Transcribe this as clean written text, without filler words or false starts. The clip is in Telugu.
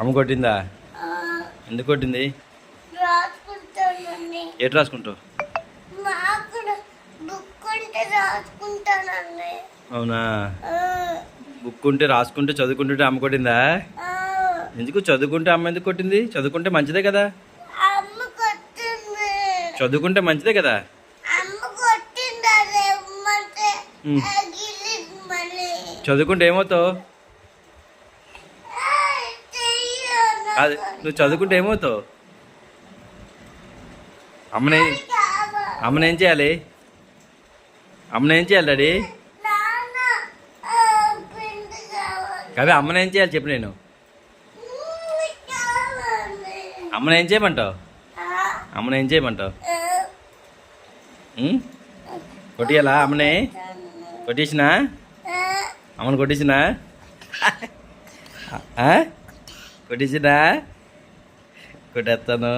అమ్మ కొట్టిందా? ఎందుకు కొట్టింది? ఎటు రాసుకుంటావు? అవునా? బుక్ ఉంటే రాసుకుంటే చదువుకుంటుంటే అమ్మ కొట్టిందా? ఎందుకు చదువుకుంటే అమ్మ ఎందుకు కొట్టింది? చదువుకుంటే మంచిదే కదా. చదువుకుంటే మంచిదే కదా. చదువుకుంటే ఏమవుతావు? అది నువ్వు చదువుకుంటే ఏమవుతావు? అమ్మనేం చేయాలి? అమ్మనేం చేయాలి డాడీ? కాదు అమ్మనేం చేయాలి చెప్పు. నేను అమ్మనేం చేయమంటావు? అమ్మనేం చేయమంటావు? కొట్టియాలా అమ్మనే? కొట్టేసినా? అమ్మని కొట్టేసినా? కొట్టేసినా? కొట్టేస్తాను.